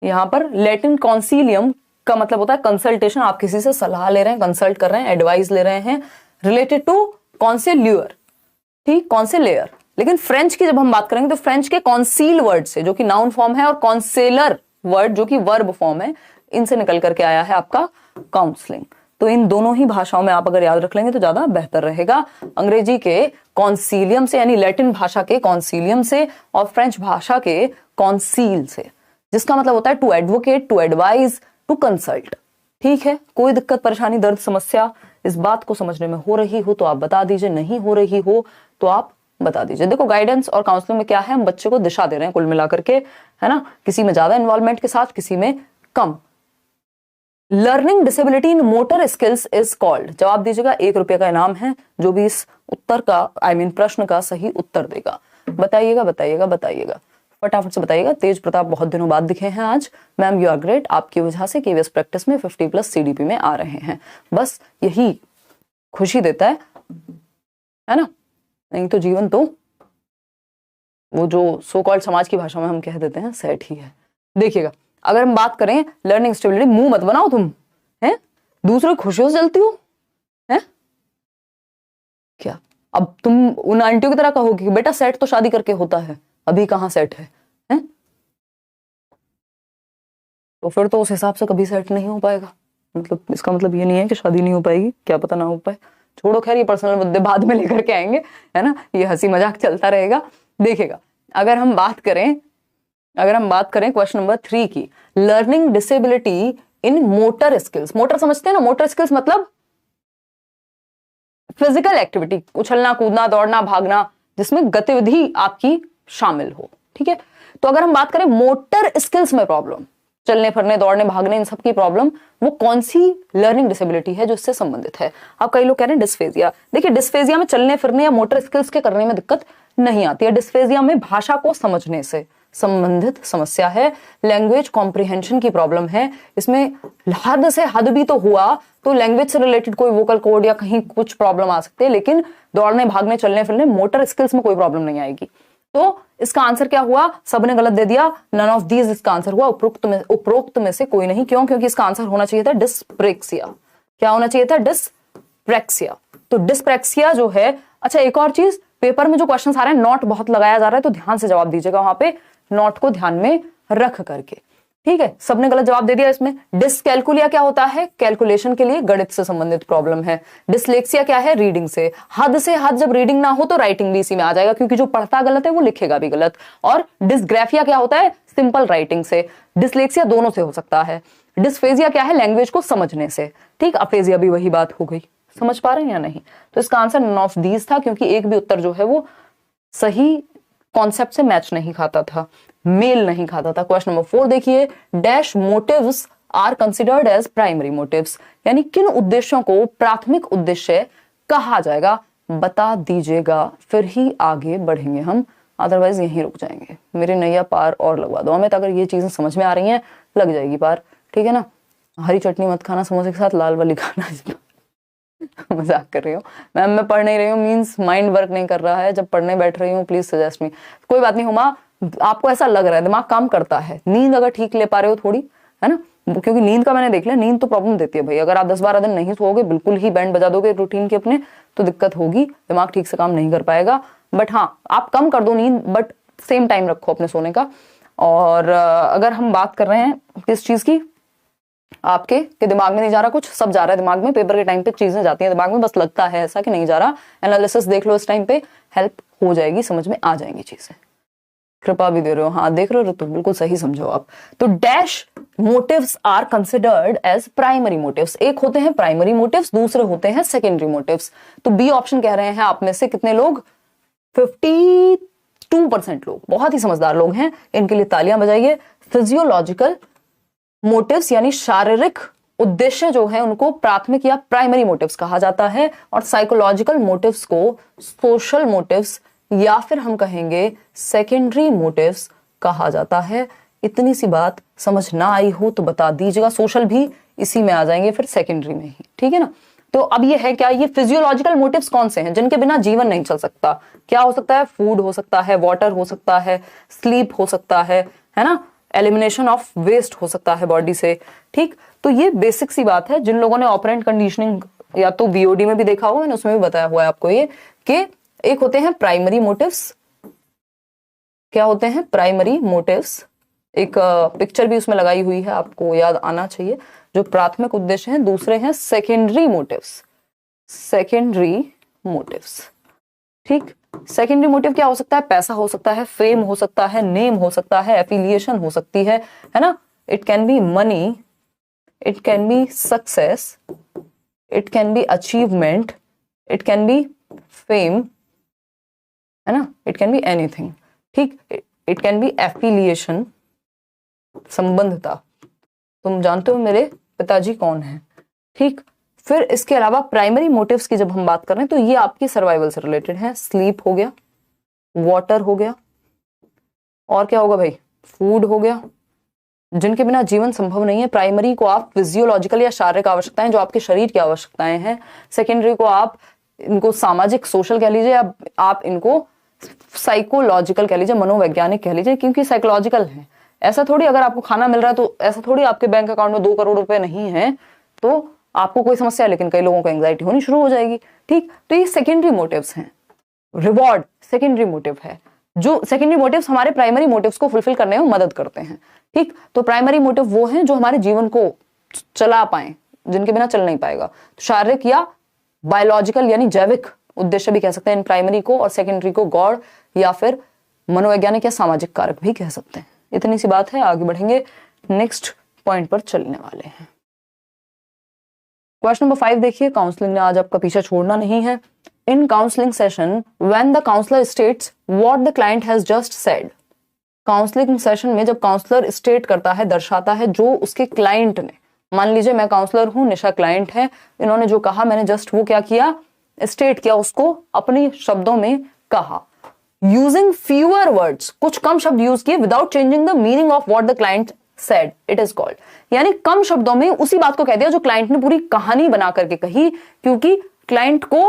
यहां पर, लैटिन कॉन्सिलियम का मतलब होता है कंसल्टेशन, आप किसी से सलाह ले रहे हैं, कंसल्ट कर रहे हैं, एडवाइस ले रहे हैं, रिलेटेड टू कॉन्सिल्यूअर, ठीक, कॉन्सिलेयर। लेकिन फ्रेंच की जब हम बात करेंगे तो फ्रेंच के कॉन्सील वर्ड से, जो कि नाउन फॉर्म है, और कॉन्सेलर वर्ड जो कि वर्ब फॉर्म है, इनसे निकल करके आया है आपका काउंसलिंग। तो इन दोनों ही भाषाओं में आप अगर याद रख लेंगे तो ज्यादा बेहतर रहेगा। अंग्रेजी के कॉन्सीलियम से, यानी लैटिन भाषा के कॉन्सीलियम से, और फ्रेंच भाषा के कॉन्सील से, जिसका मतलब होता है to advocate, to advise, to consult. ठीक है, कोई दिक्कत परेशानी दर्द समस्या इस बात को समझने में हो रही हो तो आप बता दीजिए, नहीं हो रही हो तो आप बता दीजिए। देखो गाइडेंस और काउंसलिंग में क्या है, हम बच्चे को दिशा दे रहे हैं कुल मिलाकर के, है ना, किसी में ज्यादा इन्वॉल्वमेंट के साथ, किसी में कम। Learning disability in motor skills is called, जवाब दीजिएगा, 1 रुपये का इनाम है जो भी इस उत्तर का प्रश्न का सही उत्तर देगा। बताइएगा बताइएगा बताइएगा, फटाफट से बताइएगा। तेज प्रताप बहुत दिनों बाद दिखे हैं आज। मैम यू आर ग्रेट, आपकी वजह से केवीएस प्रैक्टिस में 50+ सीडीपी में आ रहे हैं, बस यही खुशी देता है ना, नहीं तो जीवन तो वो जो सो कॉल्ड समाज की भाषा में हम कह देते हैं सेट ही है। देखिएगा, अगर हम बात करें लर्निंग स्टेबिलिटी, मुंह मत बनाओ तुम, हैं, दूसरों की खुशियों से जलती हो, हैं क्या? अब तुम उन आंटियों की तरह कहोगे कि बेटा सेट तो शादी करके होता है, अभी कहाँ सेट है, हैं? तो फिर तो उस हिसाब से कभी सेट नहीं हो पाएगा। मतलब इसका मतलब ये नहीं है कि शादी नहीं हो पाएगी, क्या पता ना हो पाए, छोड़ो, खैर ये पर्सनल मुद्दे बाद में लेकर के आएंगे, है ना, ये हंसी मजाक चलता रहेगा। देखिएगा, अगर हम बात करें क्वेश्चन नंबर 3 की, learning disability in motor skills, motor समझते हैं ना, मोटर स्किल्स मतलब फिजिकल एक्टिविटी, उछलना कूदना दौड़ना भागना, जिसमें गतिविधि आपकी शामिल हो, ठीक है। तो अगर हम बात करें मोटर स्किल्स में प्रॉब्लम, चलने फिरने दौड़ने भागने इन सब की प्रॉब्लम, वो कौन सी लर्निंग डिसेबिलिटी है जो इससे संबंधित है? अब कई लोग कह रहे हैं डिस्फेजिया। देखिए, डिस्फेजिया में चलने फिरने या मोटर स्किल्स के करने में दिक्कत नहीं आती है, डिस्फेजिया में भाषा को समझने से संबंधित समस्या है, लैंग्वेज कॉम्प्रिहेंशन की प्रॉब्लम है। इसमें हद से हद भी तो हुआ तो लैंग्वेज से रिलेटेड कोई वोकल कोड या कहीं कुछ प्रॉब्लम आ सकती है, लेकिन दौड़ने भागने चलने फिरने मोटर स्किल्स में कोई प्रॉब्लम नहीं आएगी। तो इसका आंसर क्या हुआ? सबने गलत दे दिया, नन ऑफ दीज इसका आंसर हुआ, उपरोक्त में से कोई नहीं। क्यों? क्योंकि इसका आंसर होना चाहिए था डिस्प्रेक्सिया। क्या होना चाहिए था? डिस्प्रेक्सिया। तो डिस्प्रेक्सिया जो है, अच्छा एक और चीज, पेपर में जो क्वेश्चन आ रहे हैं नोट बहुत लगाया जा रहा है, तो ध्यान से जवाब दीजिएगा, वहां पे नोट को ध्यान में रख करके, ठीक है। सबने गलत जवाब दे दिया इसमें। डिसकैलकुलिया क्या होता है? कैलकुलेशन के लिए गणित से संबंधित प्रॉब्लम है। डिसलेक्सिया क्या है? रीडिंग से हद जब रीडिंग ना हो तो राइटिंग भी इसी में आ जाएगा, क्योंकि जो पढ़ता गलत है वो लिखेगा भी गलत। और डिसग्राफिया क्या होता है? सिंपल राइटिंग से। डिसलेक्सिया दोनों से हो सकता है। डिस्फेजिया क्या है? लैंग्वेज को समझने से, ठीक। अफेजिया भी वही बात हो गई। समझ पा रहे हैं या नहीं? तो इसका आंसर नन ऑफ दीज था, क्योंकि एक भी उत्तर जो है वो सही कॉन्सेप्ट से मैच नहीं खाता था, मेल नहीं खाता था। क्वेश्चन नंबर 4 देखिए, dash motives are considered as primary motives, यानी किन उद्देश्यों को प्राथमिक उद्देश्य कहा जाएगा? बता दीजिएगा, फिर ही आगे बढ़ेंगे हम, अदरवाइज यहीं रुक जाएंगे। मेरे नैया पार और लगवा दो हमें, तो अगर ये चीजें समझ में आ रही हैं लग जाएगी पार, ठीक है ना। हरी चटनी मत खाना समोसे के साथ, लाल वाली खाना। मजाक कर रही हूँ मैम, मैं पढ़ नहीं रही हूँ, मीन्स माइंड वर्क नहीं कर रहा है। जब पढ़ने बैठ रही हूँ प्लीज सजेस्ट मी। कोई बात नहीं हुमा, आपको ऐसा लग रहा है, दिमाग काम करता है, नींद अगर ठीक ले पा रहे हो थोड़ी, है ना, क्योंकि नींद का मैंने देख लिया, नींद तो प्रॉब्लम देती है भाई। अगर आप 10-12 दिन नहीं सोओगे, बिल्कुल ही बैंड बजा दोगे रूटीन के अपने, तो दिक्कत होगी, दिमाग ठीक से काम नहीं कर पाएगा। बट हाँ, आप कम कर दो नींद, बट सेम टाइम रखो अपने सोने का। और अगर हम बात कर रहे हैं किस चीज की, आपके कि दिमाग में नहीं जा रहा कुछ, सब जा रहा है दिमाग में, पेपर के टाइम पे चीजें जाती हैं दिमाग में, बस लगता है ऐसा कि नहीं जा रहा, एनालिसिस देख लो इस टाइम पे, हेल्प हो जाएगी, समझ में आ जाएंगी चीजें। कृपा भी दे रहे हो, हाँ देख रहे हो ऋतु, बिल्कुल सही समझो आप। तो dash motives are considered as primary motives. एक होते हैं प्राइमरी मोटिव्स, दूसरे होते हैं सेकेंडरी मोटिव्स। तो बी ऑप्शन कह रहे हैं आप में से कितने लोग, 52% लोग, बहुत ही समझदार लोग हैं, इनके लिए तालियां बजाइए। फिजियोलॉजिकल मोटिव्स यानी शारीरिक उद्देश्य जो है उनको प्राथमिक या प्राइमरी मोटिव्स कहा जाता है, और साइकोलॉजिकल मोटिव्स को सोशल मोटिव्स या फिर हम कहेंगे सेकेंडरी मोटिव्स कहा जाता है। इतनी सी बात समझ ना आई हो तो बता दीजिएगा, सोशल भी इसी में आ जाएंगे फिर सेकेंडरी में ही, ठीक है ना। तो अब ये है क्या, ये फिजियोलॉजिकल मोटिव्स कौन से हैं जिनके बिना जीवन नहीं चल सकता, क्या हो सकता है, फूड हो सकता है, वाटर हो सकता है, स्लीप हो सकता है ना, एलिमिनेशन ऑफ वेस्ट हो सकता है बॉडी से, ठीक। तो ये बेसिक सी बात है, जिन लोगों ने ऑपरेंट कंडीशनिंग या तो बीओडी में भी देखा होगा, मैंने उसमें भी बताया हुआ है आपको ये, कि एक होते हैं प्राइमरी मोटिव्स, क्या होते हैं प्राइमरी मोटिव्स, एक पिक्चर भी उसमें लगाई हुई है, आपको याद आना चाहिए, जो प्राथमिक उद्देश्य हैं। दूसरे हैं सेकेंडरी मोटिव्स, सेकेंडरी मोटिव्स, ठीक। सेकेंडरी मोटिव क्या हो सकता है, पैसा हो सकता है, फेम हो सकता है, नेम हो सकता है, एफिलिएशन हो सकती है ना, it can be money, it can be success, it can be achievement, it can be fame, है ना, इट कैन बी एनीथिंग, ठीक। इट कैन बी एफिलिएशन, संबंधता, तुम जानते हो मेरे पिताजी कौन है, ठीक। फिर इसके अलावा प्राइमरी मोटिव्स की जब हम बात कर रहे हैं तो ये आपकी सर्वाइवल से रिलेटेड है, स्लीप हो गया, वाटर हो गया, और क्या होगा भाई, फूड हो गया, जिनके बिना जीवन संभव नहीं है। प्राइमरी को आप फिजियोलॉजिकल या शारीरिक आवश्यकताएं जो आपके शरीर की आवश्यकताएं हैं, सेकेंडरी को आप इनको सामाजिक सोशल कह लीजिए, या आप इनको साइकोलॉजिकल कह लीजिए, मनोवैज्ञानिक कह लीजिए, क्योंकि साइकोलॉजिकल है। ऐसा थोड़ी अगर आपको खाना मिल रहा है तो ऐसा थोड़ी आपके बैंक अकाउंट में 2 करोड़ रुपए नहीं है तो आपको कोई समस्या है, लेकिन कई लोगों को एंग्जाइटी होनी शुरू हो जाएगी, ठीक। तो ये सेकेंडरी मोटिव्स हैं। रिवॉर्ड सेकेंडरी मोटिव है, जो सेकेंडरी मोटिव्स हमारे प्राइमरी मोटिव्स को फुलफिल करने में मदद करते हैं, ठीक। तो प्राइमरी मोटिव वो हैं जो हमारे जीवन को चला पाए, जिनके बिना चल नहीं पाएगा। तो शारीरिक या बायोलॉजिकल यानी जैविक उद्देश्य भी कह सकते हैं इन प्राइमरी को, और सेकेंडरी को गॉड या फिर मनोवैज्ञानिक या सामाजिक कारक भी कह सकते हैं। इतनी सी बात है, आगे बढ़ेंगे, नेक्स्ट पॉइंट पर चलने वाले हैं। क्वेश्चन नंबर 5 देखिए, काउंसलिंग ने आज आपका पीछा छोड़ना नहीं है। In counselling session when the counsellor states what the client has just said. Counselling session में जब काउंसलर स्टेट करता है, दर्शाता है जो उसके क्लाइंट ने, मान लीजिए मैं काउंसलर हूं, निशा क्लाइंट है, इन्होंने जो कहा मैंने जस्ट वो क्या किया, स्टेट किया, उसको अपनी शब्दों में कहा। यूजिंग फ्यूअर वर्ड्स, कुछ कम शब्द यूज किए, without changing the meaning of what the client said, it is called. यानी कम शब्दों में उसी बात को कह दिया जो क्लाइंट ने पूरी कहानी बना करके कही, क्योंकि क्लाइंट को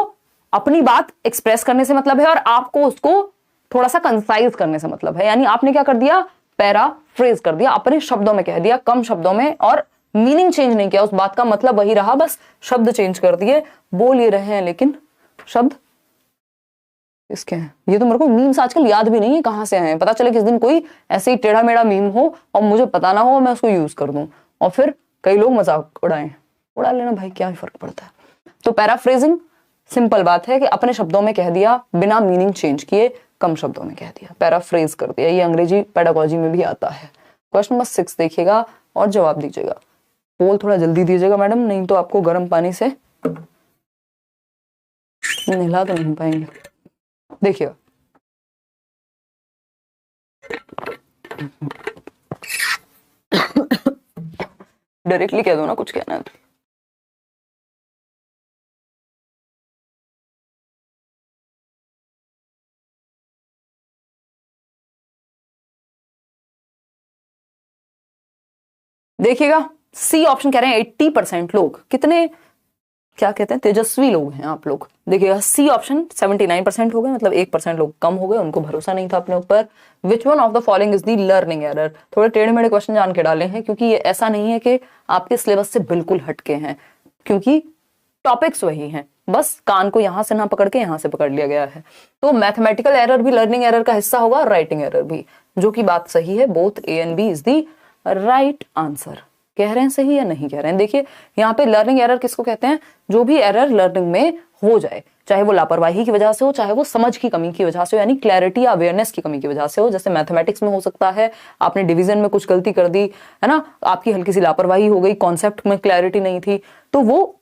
अपनी बात एक्सप्रेस करने से मतलब है और आपको उसको थोड़ा सा कंसाइज करने से मतलब है। यानी आपने क्या कर दिया, पैराफ्रेज कर दिया, अपने शब्दों में कह दिया, कम शब्दों में, और मीनिंग चेंज नहीं किया, उस बात का मतलब वही रहा, बस शब्द चेंज कर दिए। बोल ये रहे हैं लेकिन शब्द इसके हैं। ये तो मेरे को मीम्स आजकल याद भी नहीं है कहां से आए, पता चले किस दिन कोई ऐसे ही टेढ़ा मेढ़ा मीम हो और मुझे पता ना हो, मैं उसको यूज कर दूं और फिर कई लोग मजाक उड़ाएं। उड़ा लेना भाई, क्या फर्क पड़ता है। तो पैराफ्रेजिंग सिंपल बात है कि अपने शब्दों में कह दिया, बिना मीनिंग चेंज किए, कम शब्दों में कह दिया, पैराफ्रेज कर दिया। ये अंग्रेजी पेडागोजी में भी आता है। क्वेश्चन नंबर 6 देखिएगा और जवाब दीजिएगा। पोल थोड़ा जल्दी दीजिएगा मैडम, नहीं तो आपको गर्म पानी से नहला तो नहीं पाएंगे। देखिए डायरेक्टली कह दो ना, कुछ कहना है तो। देखिएगा सी ऑप्शन कह रहे हैं 80% लोग, कितने क्या कहते हैं, तेजस्वी लोग हैं आप लोग। देखिएगा सी ऑप्शन 79% हो गए, मतलब 1% लोग कम हो गए, उनको भरोसा नहीं था अपने ऊपर। Which one of the following is the learning error. थोड़े टेढ़े मेढ़े क्वेश्चन जान के डाले हैं, क्योंकि ये ऐसा नहीं है कि आपके सिलेबस से बिल्कुल हटके हैं, क्योंकि टॉपिक्स वही हैं, बस कान को यहां से ना पकड़ के यहां से पकड़ लिया गया है। तो मैथमेटिकल एरर भी लर्निंग एरर का हिस्सा होगा और राइटिंग एरर भी, जो कि बात सही है। Both A and B is the right answer. कह रहे हैं सही या नहीं कह रहे हैं। देखिए यहाँ पे लर्निंग एरर किसको कहते हैं, जो भी एरर लर्निंग में हो जाए, चाहे वो लापरवाही की वजह से हो, चाहे वो समझ की कमी की वजह से हो, यानी क्लैरिटी या अवेयरनेस की कमी की वजह से हो। जैसे मैथमेटिक्स में हो सकता है आपने डिवीजन में कुछ गलती कर दी है ना, आपकी हल्की सी लापरवाही हो गई, कॉन्सेप्ट में क्लैरिटी नहीं थी, तो वो।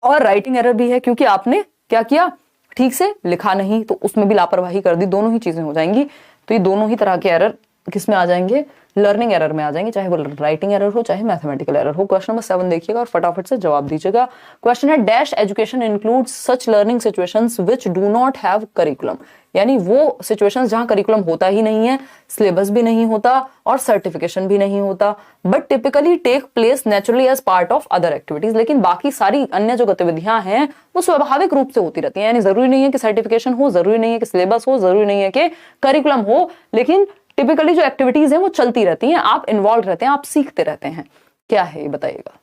और राइटिंग एरर भी है, क्योंकि आपने क्या किया, ठीक से लिखा नहीं, तो उसमें भी लापरवाही कर दी, दोनों ही चीजें हो जाएंगी। तो ये दोनों ही तरह के एरर किस में आ जाएंगे, लर्निंग एरर में आ जाएंगे, चाहे वो राइटिंग एरर हो चाहे मैथमेटिकल एरर हो। क्वेश्चन नंबर 7 देखिएगा और फटाफट से जवाब दीजिएगा। क्वेश्चन है dash education includes such learning situations which do not have curriculum. यानी वो सिचुएशंस जहां करिकुलम होता ही नहीं है, सिलेबस भी नहीं होता और सर्टिफिकेशन भी नहीं होता, but typically take place naturally as part of other activities. लेकिन बाकी सारी अन्य जो गतिविधियां हैं वो स्वाभाविक रूप से होती रहती हैं। यानी जरूरी नहीं है कि सर्टिफिकेशन हो, जरूरी नहीं है कि सिलेबस हो, जरूरी नहीं है कि करिकुलम हो, लेकिन टिपिकली जो एक्टिविटीज हैं वो चलती रहती हैं, आप इन्वॉल्व रहते हैं, आप सीखते रहते हैं। क्या है ये बताइएगा।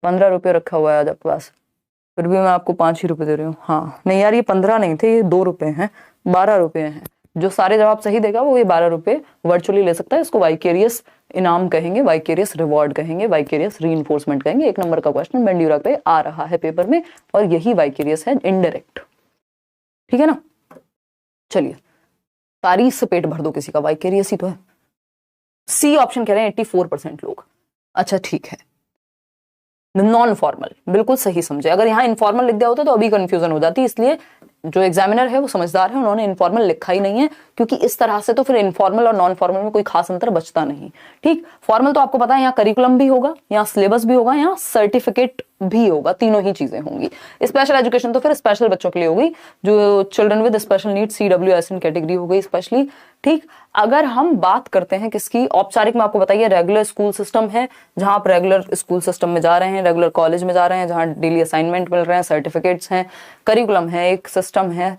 15 रुपये रखा हुआ है आज आपके पास, फिर भी मैं आपको 5 ही रुपए दे रही हूँ। हाँ नहीं यार, ये 15 नहीं थे, ये 2 रुपए हैं, 12 रुपए हैं। जो सारे जवाब सही देगा वो ये 12 रुपए वर्चुअली ले सकता है। इसको वाइकेरियस इनाम कहेंगे, वाइकेरियस रिवॉर्ड कहेंगे, वाइकेरियस रीइंफोर्समेंट कहेंगे। 1 नंबर का क्वेश्चन बेंड्यूरा पे आ रहा है पेपर में, और यही वाइकेरियस है, इनडायरेक्ट। ठीक है ना, चलिए तारीफ से पेट भर दो किसी का, वाइकेरियस ही तो है। सी ऑप्शन कह रहे हैं 84% लोग। अच्छा ठीक है, नॉन फॉर्मल बिल्कुल सही समझे। अगर यहाँ इनफॉर्मल लिख दिया होता तो अभी कंफ्यूजन हो जाती, इसलिए जो एग्जामिनर है वो समझदार है, उन्होंने इनफॉर्मल लिखा ही नहीं है, क्योंकि इस तरह से तो फिर इनफॉर्मल और नॉन फॉर्मल में कोई खास अंतर बचता नहीं। ठीक, फॉर्मल तो आपको पता है यहाँ करिकुलम भी होगा, यहाँ सिलेबस भी होगा, यहाँ सर्टिफिकेट भी होगा, तीनों ही चीजें होंगी। स्पेशल एजुकेशन तो फिर स्पेशल बच्चों के लिए होगी, जो children with special need CWSN category हो गई स्पेशली। ठीक, अगर हम बात करते हैं किसकी, औपचारिक में आपको बताइए रेगुलर स्कूल सिस्टम है, जहां आप रेगुलर स्कूल सिस्टम में जा रहे हैं, रेगुलर कॉलेज में जा रहे हैं, जहां डेली असाइनमेंट मिल रहे हैं, सर्टिफिकेट्स हैं, करिकुलम है, एक सिस्टम है,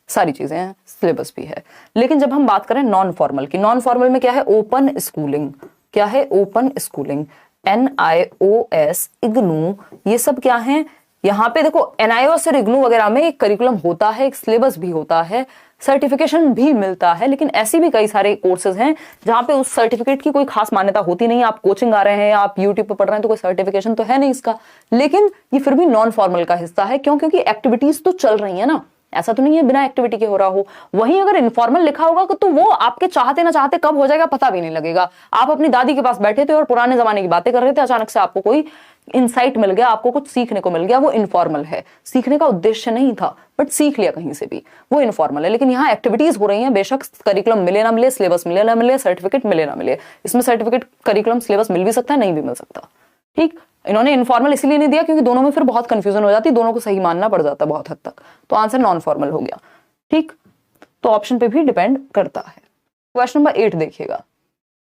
सारी चीजें हैं, सिलेबस भी है। लेकिन जब हम बात करें नॉन फॉर्मल की, नॉन फॉर्मल में क्या है, ओपन स्कूलिंग। क्या है, ओपन स्कूलिंग, NIOS, इग्नू, ये सब क्या है। यहाँ पे देखो NIOS और इग्नू वगैरह में एक करिकुलम होता है, एक सिलेबस भी होता है, सर्टिफिकेशन भी मिलता है, लेकिन ऐसी भी कई सारे कोर्सेज हैं जहां पे उस सर्टिफिकेट की कोई खास मान्यता होती नहीं। आप कोचिंग आ रहे हैं, आप यूट्यूब पर पढ़ रहे हैं, तो कोई सर्टिफिकेशन तो है नहीं इसका, लेकिन ये फिर भी नॉन फॉर्मल का हिस्सा है। क्यों? क्योंकि एक्टिविटीज तो चल रही है ना, ऐसा तो नहीं है बिना एक्टिविटी के हो रहा हो। वहीं अगर इनफॉर्मल लिखा होगा तो वो आपके चाहते ना चाहते कब हो जाएगा पता भी नहीं लगेगा। आप अपनी दादी के पास बैठे थे और पुराने जमाने की बातें कर रहे थे, अचानक से आपको कोई इंसाइट मिल गया, आपको कुछ सीखने को मिल गया, वो इनफॉर्मल है। सीखने का उद्देश्य नहीं था बट सीख लिया कहीं से भी, वो इनफॉर्मल है। लेकिन यहाँ एक्टिविटीज हो रही हैं, बेशक करिकुलम मिले ना मिले, सिलेबस मिले ना मिले, सर्टिफिकेट मिले ना मिले। इसमें सर्टिफिकेट, करिकुलम, सिलेबस मिल भी सकता है, नहीं भी मिल सकता। ठीक, इन्होंने इनफॉर्मल इसलिए नहीं दिया क्योंकि दोनों में फिर बहुत कंफ्यूजन हो जाती, दोनों को सही मानना पड़ जाता बहुत हद तक। तो आंसर नॉन फॉर्मल हो गया। ठीक, तो ऑप्शन पे भी डिपेंड करता है। क्वेश्चन नंबर 8 देखिएगा,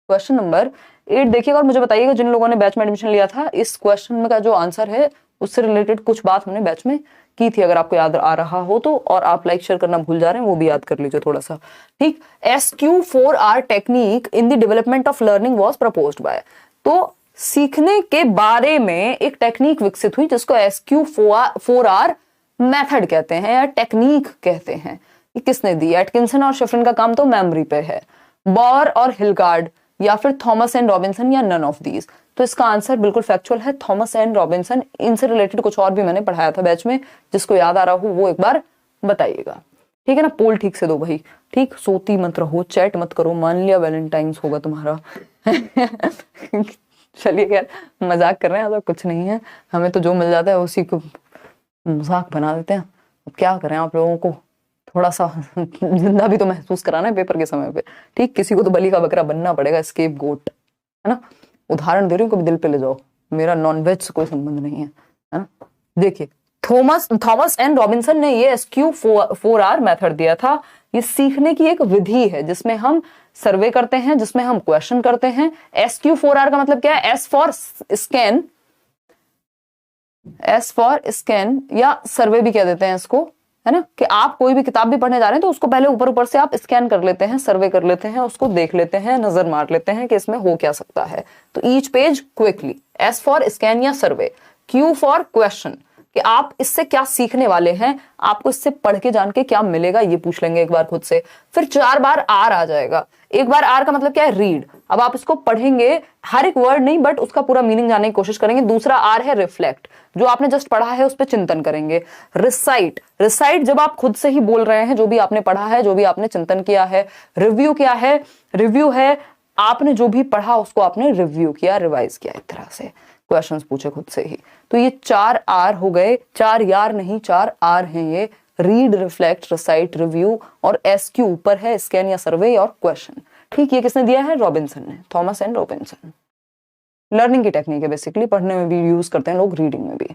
क्वेश्चन नंबर 8 देखिएगा और मुझे बताइएगा जिन लोगों ने बैच में एडमिशन लिया था, इस क्वेश्चन में का जो आंसर है उससे रिलेटेड कुछ बात हमने बैच में की थी, अगर आपको याद आ रहा हो तो। और आप लाइक शेयर करना भूल जा रहे हैं, वो भी याद कर लीजिए थोड़ा सा। ठीक, SQ4R technique in the development of learning was proposed by. तो सीखने के बारे में एक टेक्निक विकसित हुई जिसको SQ4R मेथड कहते हैं या टेक्निक कहते हैं। ये किसने दी? एटकिंसन और शिफ्रिन का काम तो मेमोरी पे है, बॉर और हिलगार्ड या फिर थॉमस एंड रॉबिन्सन या नन ऑफ दीज। तो इसका आंसर बिल्कुल फैक्चुअल है, थॉमस एंड रॉबिन्सन। इनसे रिलेटेड कुछ और भी मैंने पढ़ाया था बैच में, जिसको याद आ रहा हो वो एक बार बताइएगा। ठीक है ना, पोल ठीक से दो भाई। ठीक, सोती मत रहो, चैट मत करो, मान लिया वैलेंटाइंस होगा तुम्हारा। चलिए यार, मजाक कर रहे हैं, ऐसा कुछ नहीं है। हमें तो जो मिल जाता है उसी को मजाक बना देते हैं। अब क्या करें, आप लोगों को थोड़ा सा जिंदा भी तो महसूस कराना है पेपर के समय पे। ठीक, किसी को तो बलि का बकरा बनना पड़ेगा, स्केप गोट, है ना। उदाहरण दे रही हूँ, कभी दिल पे ले जाओ, मेरा नॉनवेज से कोई संबंध नहीं है ना। देखिए, थॉमस एंड रॉबिन्सन ने ये SQ4R मेथड दिया था। ये सीखने की एक विधि है जिसमें हम सर्वे करते हैं, जिसमें हम क्वेश्चन करते हैं। SQ4R का मतलब क्या है? S for scan, S for scan या सर्वे भी कह देते हैं इसको, है ना, कि आप कोई भी किताब भी पढ़ने जा रहे हैं तो उसको पहले ऊपर ऊपर से आप स्कैन कर लेते हैं, सर्वे कर लेते हैं, उसको देख लेते हैं, नजर मार लेते हैं कि इसमें हो क्या सकता है। तो each page quickly, S for scan या सर्वे, क्यू फॉर क्वेश्चन, कि आप इससे क्या सीखने वाले हैं, आपको इससे पढ़ के जान के क्या मिलेगा ये पूछ लेंगे एक बार खुद से। फिर 4 बार आर आ जाएगा। एक बार आर का मतलब क्या है, रीड। अब आप इसको पढ़ेंगे, हर एक वर्ड नहीं बट उसका पूरा मीनिंग जानने की कोशिश करेंगे। दूसरा आर है रिफ्लेक्ट, जो आपने जस्ट पढ़ा है उस पर चिंतन करेंगे। रिसाइट, रिसाइट जब आप खुद से ही बोल रहे हैं जो भी आपने पढ़ा है, जो भी आपने चिंतन किया है। रिव्यू क्या है, रिव्यू है आपने जो भी पढ़ा उसको आपने रिव्यू किया, रिवाइज किया, एक तरह से क्वेश्चंस पूछे खुद से ही। तो ये 4 आर हो गए, 4 यार नहीं 4 आर हैं ये, रीड, रिफ्लेक्ट, रिसाइट, रिव्यू, और एस क्यू ऊपर है स्कैन या सर्वे और क्वेश्चन। ठीक, ये किसने दिया है, रॉबिन्सन ने, थॉमस एंड रॉबिन्सन। लर्निंग की टेक्निक है बेसिकली, पढ़ने में भी यूज करते हैं लोग, रीडिंग में भी।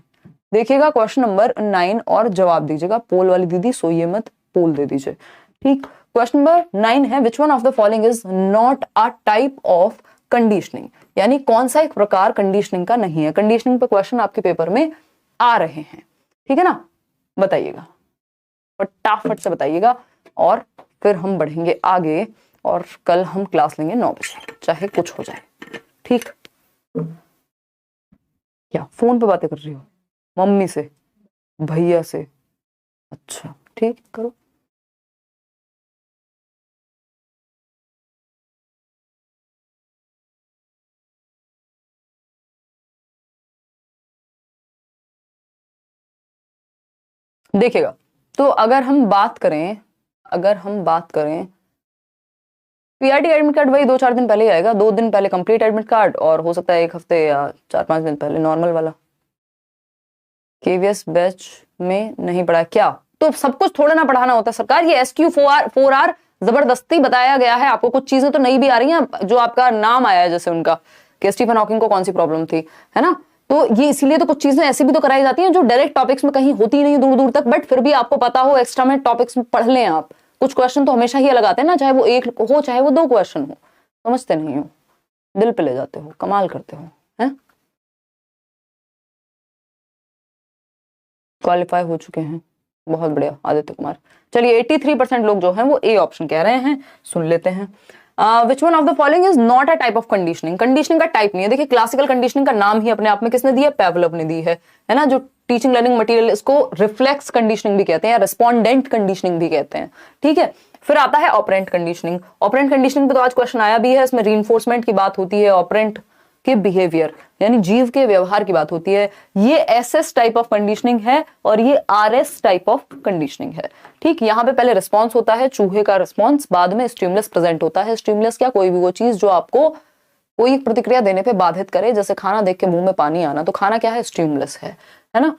देखिएगा क्वेश्चन नंबर 9 और जवाब दीजिएगा। पोल वाली दीदी सोइए मत, पोल दे दीजिए। ठीक, क्वेश्चन नंबर 9 है, which one of the following is not a type of conditioning, यानी कौन सा एक प्रकार कंडीशनिंग का नहीं है। कंडीशनिंग पे क्वेश्चन आपके पेपर में आ रहे हैं, ठीक है ना, बताइएगा फटाफट से बताइएगा, और फिर हम बढ़ेंगे आगे, और कल हम क्लास लेंगे 9 बजे, चाहे कुछ हो जाए। ठीक, क्या फोन पे बातें कर रही हो, मम्मी से, भैया से? अच्छा ठीक, करो। देखिएगा, तो अगर हम बात करें पीआरटी एडमिट कार्ड वही 2-4 दिन पहले ही आएगा, 2 दिन पहले कंप्लीट एडमिट कार्ड, और हो सकता है 1 हफ्ते या 4-5 दिन पहले नॉर्मल वाला। केवीएस बैच में नहीं पढ़ा क्या? तो सब कुछ थोड़ा ना पढ़ाना होता सरकार, ये SQ 4R जबरदस्ती बताया गया है आपको। कुछ चीजें तो नहीं भी आ रही हैं, जो आपका नाम आया है जैसे उनका, कि स्टीफन हॉकिंग को कौन सी प्रॉब्लम थी, है ना, तो ये इसीलिए तो कुछ चीजें ऐसी भी तो कराई जाती हैं जो डायरेक्ट टॉपिक्स में कहीं होती नहीं दूर दूर तक, बट फिर भी आपको पता हो, एक्स्ट्रा में टॉपिक्स में पढ़ लें आप। कुछ क्वेश्चन तो हमेशा ही अलग आते हैं ना, चाहे वो 1 हो चाहे वो 2 क्वेश्चन हो, समझते नहीं हो, दिल पे ले जाते हो, कमाल करते हो, हैं? क्वालिफाई हो चुके हैं, बहुत बढ़िया आदित्य कुमार। चलिए 83% लोग जो हैं वो ए ऑप्शन कह रहे हैं, सुन लेते हैं। Which one of the following is not a type of conditioning, conditioning का टाइप नहीं है। देखिए क्लासिकल कंडीशनिंग का नाम ही अपने आप में किसने दिया, पेवलोव ने दी है ना, जो टीचिंग लर्निंग मटेरियल, इसको रिफ्लेक्स कंडीशनिंग भी कहते हैं या रिस्पोंडेंट कंडीशनिंग भी कहते हैं, ठीक है। फिर आता है ऑपरेंट कंडीशनिंग। ऑपरेंट कंडीशनिंग पे तो आज क्वेश्चन आया भी है, इसमें रीइंफोर्समेंट की बात होती है, ऑपरेंट के बिहेवियर यानी जीव के व्यवहार की बात होती है। ये SS टाइप ऑफ कंडीशनिंग है और ये RS टाइप ऑफ कंडीशनिंग है। ठीक, यहाँ पे पहले रिस्पॉन्स होता है, चूहे का रिस्पॉन्स, बाद में स्टिमुलस प्रेजेंट होता है। स्टिमुलस क्या, कोई भी वो चीज जो आपको कोई प्रतिक्रिया देने पे बाधित करे, जैसे खाना देख के मुंह में पानी आना, तो खाना क्या है, स्टिमुलस है ना।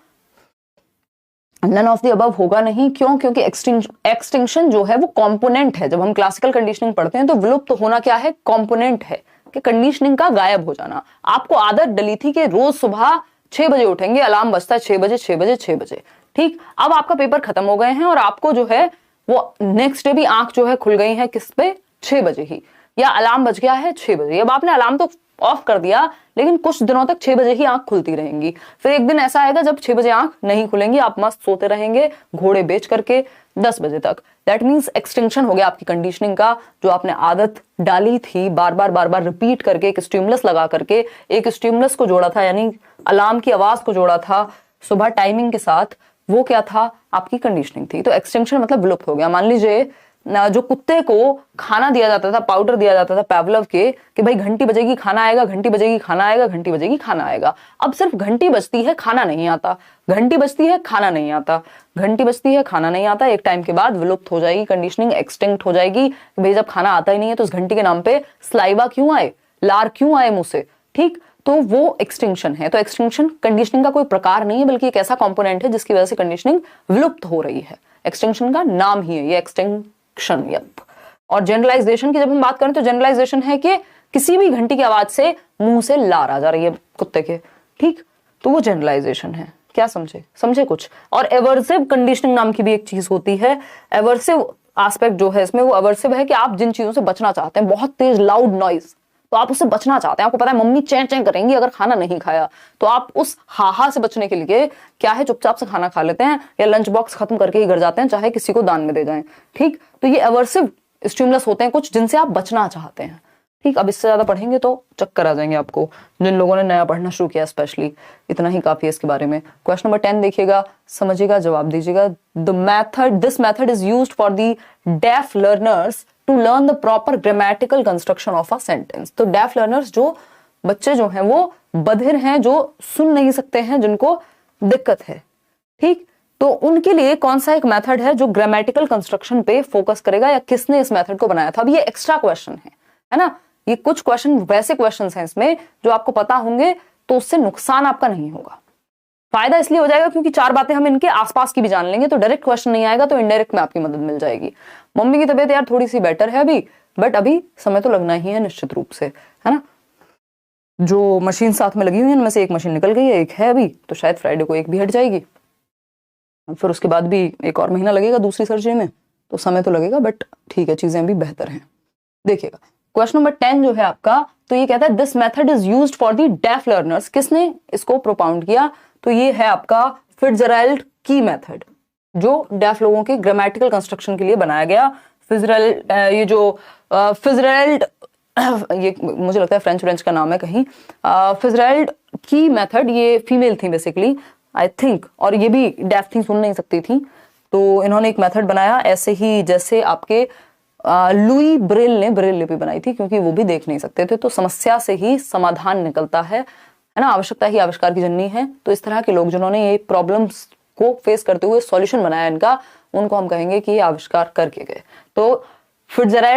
नन ऑफ द अबव होगा नहीं, क्यों, क्योंकि एक्सटिंक्शन जो है वो कंपोनेंट है। जब हम क्लासिकल कंडीशनिंग पढ़ते हैं तो विलुप्त होना क्या है, कंपोनेंट है, कि कंडीशनिंग का गायब हो जाना। आपको आदत डली थी कि रोज सुबह 6 बजे उठेंगे, अलार्म बजता है 6 बजे 6 बजे 6 बजे, ठीक। अब आपका पेपर खत्म हो गए हैं और आपको जो है वो नेक्स्ट डे भी आंख जो है खुल गई है किस पे, 6 बजे ही, या अलार्म बज गया है 6 बजे। अब आपने अलार्म तो ऑफ कर दिया, लेकिन कुछ दिनों तक 6 बजे ही आंख खुलती रहेंगी। फिर एक दिन ऐसा आएगा जब 6 बजे आंख नहीं खुलेंगी, आप मस्त सोते रहेंगे घोड़े बेच करके 10 बजे तक। दैट मीन्स एक्सटिंक्शन हो गया आपकी कंडीशनिंग का। जो आपने आदत डाली थी बार बार रिपीट करके, एक स्टिमुलस लगा करके, एक स्टिमुलस को जोड़ा था, यानी अलार्म की आवाज को जोड़ा था सुबह टाइमिंग के साथ, वो क्या था, आपकी कंडीशनिंग थी। तो एक्सटिंक्शन मतलब विलुप्त हो गया। मान लीजिए जो कुत्ते को खाना दिया जाता था, पाउडर दिया जाता था पेवलोव के, कि भाई घंटी बजेगी खाना आएगा, घंटी बजेगी खाना आएगा, घंटी बजेगी खाना आएगा। अब सिर्फ घंटी बजती है, खाना नहीं आता, घंटी बजती है, खाना नहीं आता, घंटी बजती है, खाना नहीं आता। एक टाइम के बाद विलुप्त हो जाएगी कंडीशनिंग, एक्सटिंक्ट हो जाएगी। भाई जब खाना आता ही नहीं है तो उस घंटी के नाम पे स्लाइवा क्यों आए, लार क्यों आए मुंह से, ठीक। तो वो एक्सटिंक्शन है। तो एक्सटिंक्शन कंडीशनिंग का कोई प्रकार नहीं है, बल्कि एक ऐसा कंपोनेंट है जिसकी वजह से कंडीशनिंग विलुप्त हो रही है। एक्सटिंक्शन का नाम ही है ये, एक्सटिंक्शन। यप। और जनरलाइजेशन की जब हम बात करें तो जनरलाइजेशन है कि किसी भी घंटी की आवाज से मुंह से लार आ जा रही है कुत्ते के, ठीक, तो वो जनरलाइजेशन है। क्या समझे कुछ। और एवर्सिव कंडीशनिंग नाम की भी एक चीज होती है। एवर्सिव एस्पेक्ट जो है इसमें, वो एवर्सिव है कि आप जिन चीजों से बचना चाहते हैं, बहुत तेज लाउड नॉइज, तो आप उससे बचना चाहते हैं, आपको पता है मम्मी चैं चैं करेंगी अगर खाना नहीं खाया, तो आप उस हाहा से बचने के लिए क्या है, चुपचाप से खाना खा लेते हैं या लंच बॉक्स खत्म करके ही घर जाते हैं, चाहे किसी को दान में दे जाएं। ठीक, तो ये एवर्सिव स्टिमुलस होते हैं कुछ जिनसे आप बचना चाहते हैं। ठीक, अब इससे ज्यादा पढ़ेंगे तो चक्कर आ जाएंगे आपको, जिन लोगों ने नया पढ़ना शुरू किया स्पेशली, इतना ही काफी है इसके बारे में। क्वेश्चन नंबर 10 देखिएगा, समझिएगा, जवाब दीजिएगा। This method is used for the deaf learners to learn the proper grammatical construction of a sentence. तो डेफ लर्नर्स, जो बच्चे जो हैं वो बधिर हैं, जो सुन नहीं सकते हैं, जिनको दिक्कत है, ठीक, तो उनके लिए कौन सा एक मेथड है जो ग्रामेटिकल कंस्ट्रक्शन पे फोकस करेगा, या किसने इस मेथड को बनाया था? अब ये एक्स्ट्रा क्वेश्चन है ना, ये कुछ क्वेश्चन वैसे क्वेश्चंस हैं इसमें जो आपको पता होंगे, तो उससे नुकसान आपका नहीं होगा, फायदा इसलिए हो जाएगा क्योंकि 4 बातें हम इनके आसपास की भी जान लेंगे, तो डायरेक्ट क्वेश्चन नहीं आएगा, तो इनडायरेक्ट में आपकी मदद मिल जाएगी। मम्मी की तबीयत यार थोड़ी सी बेटर है अभी, बट अभी समय तो लगना ही है निश्चित रूप से, है ना। जो मशीन साथ में लगी हुई है उनमें से एक मशीन निकल गई है, एक है अभी, तो शायद फ्राइडे को एक भी हट जाएगी, फिर उसके बाद भी 1 और महीना लगेगा दूसरी सर्जरी में, तो समय तो लगेगा, बट ठीक है, चीजें अभी बेहतर हैं। देखिएगा क्वेश्चन नंबर 10 जो है आपका, तो ये कहता है this method is used for the deaf learners. किसने इसको प्रोपाउंड किया? तो ये है आपका फिट्जजेराल्ड की मेथड, जो डेफ लोगों के ग्रामेटिकल कंस्ट्रक्शन के लिए बनाया गया। फिट्जजेराल्ड, ये जो फिट्जजेराल्ड, ये मुझे लगता है फ्रेंच का नाम है कहीं, फिट्जजेराल्ड की मेथड, ये फीमेल थी बेसिकली आई थिंक, और ये भी डेफ थी, सुन नहीं सकती थी, तो इन्होंने एक मेथड बनाया ऐसे ही जैसे आपके लुई ब्रेल ने ब्रेल लिपि बनाई थी, क्योंकि वो भी देख नहीं सकते थे, तो समस्या से ही समाधान निकलता है ना, आवश्यकता ही आविष्कार की जननी है। तो इस तरह के लोग जिन्होंने ये प्रॉब्लम्स को फेस करते हुए सॉल्यूशन बनाया इनका, उनको हम कहेंगे कि ये आविष्कार करके गए। तो फिट्जजेराल्ड